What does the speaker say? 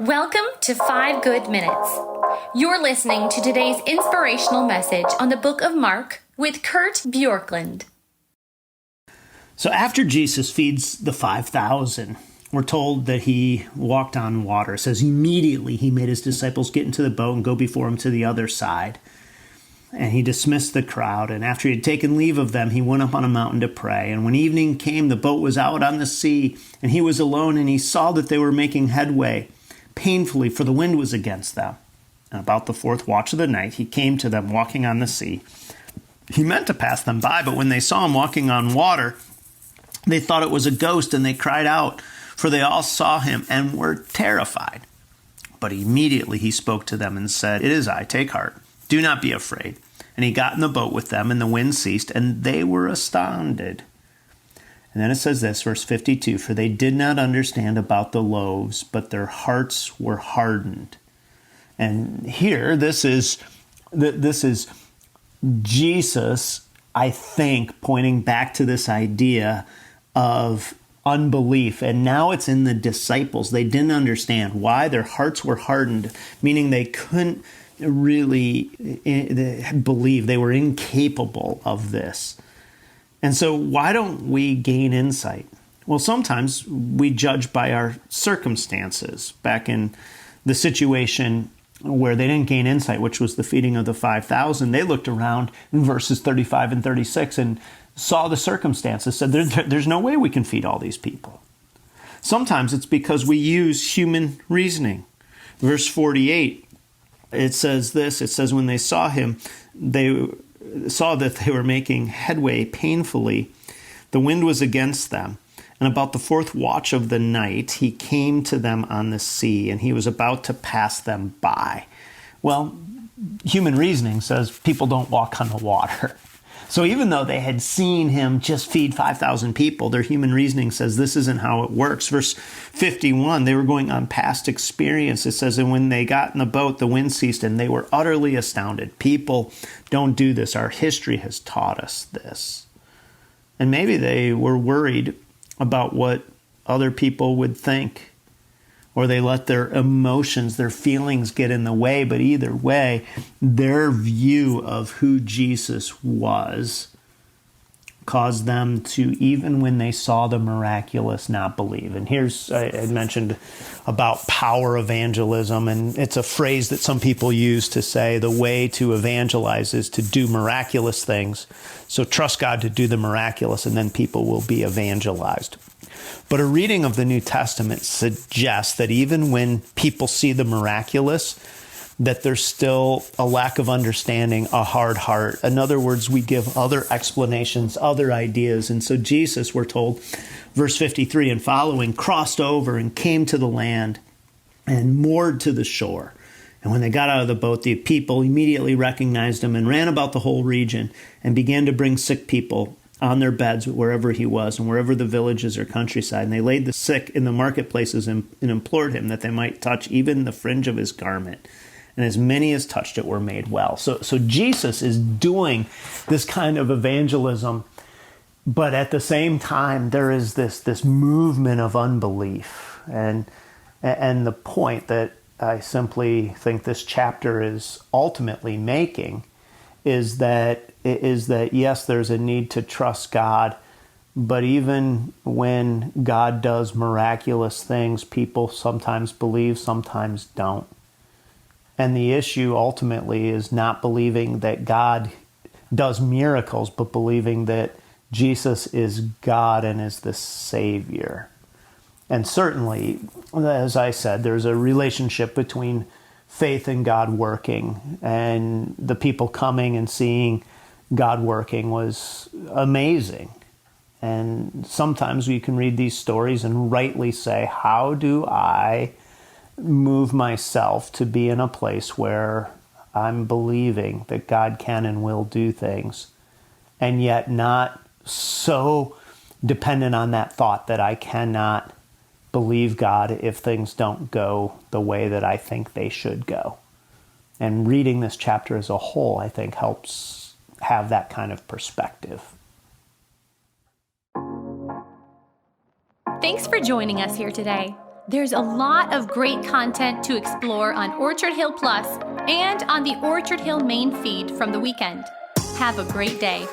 Welcome to 5 Good Minutes. You're listening to today's inspirational message on the book of Mark with Kurt Bjorklund. So after Jesus feeds the 5,000, we're told that he walked on water. It says immediately he made his disciples get into the boat and go before him to the other side. And he dismissed the crowd. And after he had taken leave of them, he went up on a mountain to pray. And when evening came, the boat was out on the sea, and he was alone, and he saw that they were making headway painfully, for the wind was against them. And about the fourth watch of the night, he came to them walking on the sea. He meant to pass them by, but when they saw him walking on water, they thought it was a ghost, and they cried out, for they all saw him and were terrified. But immediately he spoke to them and said, "It is I, take heart. Do not be afraid." And he got in the boat with them, and the wind ceased, and they were astounded. And then it says this, verse 52, "For they did not understand about the loaves, but their hearts were hardened." And here, this is Jesus, I think, pointing back to this idea of unbelief. And now it's in the disciples. They didn't understand why. Their hearts were hardened, meaning they couldn't really believe. They were incapable of this. And so why don't we gain insight? Well, sometimes we judge by our circumstances. Back in the situation where they didn't gain insight, which was the feeding of the 5,000, they looked around in verses 35 and 36 and saw the circumstances, said there's no way we can feed all these people. Sometimes it's because we use human reasoning. Verse 48, it says this, it says, when they saw him, they saw that they were making headway painfully. The wind was against them. And about the fourth watch of the night, he came to them on the sea, and he was about to pass them by. Well, human reasoning says people don't walk on the water. So even though they had seen him just feed 5,000 people, their human reasoning says this isn't how it works. Verse 51, they were going on past experience. It says, and when they got in the boat, the wind ceased, and they were utterly astounded. People don't do this. Our history has taught us this. And maybe they were worried about what other people would think, or they let their emotions, their feelings get in the way. But either way, their view of who Jesus was caused them to, even when they saw the miraculous, not believe. And here's, I mentioned about power evangelism, and it's a phrase that some people use to say the way to evangelize is to do miraculous things. So trust God to do the miraculous, and then people will be evangelized. But a reading of the New Testament suggests that even when people see the miraculous, that there's still a lack of understanding, a hard heart. In other words, we give other explanations, other ideas. And so Jesus, we're told, verse 53 and following, crossed over and came to the land and moored to the shore. And when they got out of the boat, the people immediately recognized him and ran about the whole region and began to bring sick people on their beds wherever he was and wherever the villages or countryside. And they laid the sick in the marketplaces and implored him that they might touch even the fringe of his garment. And as many as touched it were made well. So Jesus is doing this kind of evangelism, but at the same time, there is this movement of unbelief. And the point that I simply think this chapter is ultimately making is that yes, there's a need to trust God, but even when God does miraculous things, people sometimes believe, sometimes don't. And the issue ultimately is not believing that God does miracles, but believing that Jesus is God and is the Savior. And certainly, as I said, there's a relationship between faith and God working, and the people coming and seeing God working was amazing. And sometimes we can read these stories and rightly say, how do I move myself to be in a place where I'm believing that God can and will do things, and yet not so dependent on that thought that I cannot believe God if things don't go the way that I think they should go. And reading this chapter as a whole, I think, helps have that kind of perspective. Thanks for joining us here today. There's a lot of great content to explore on Orchard Hill Plus and on the Orchard Hill main feed from the weekend. Have a great day.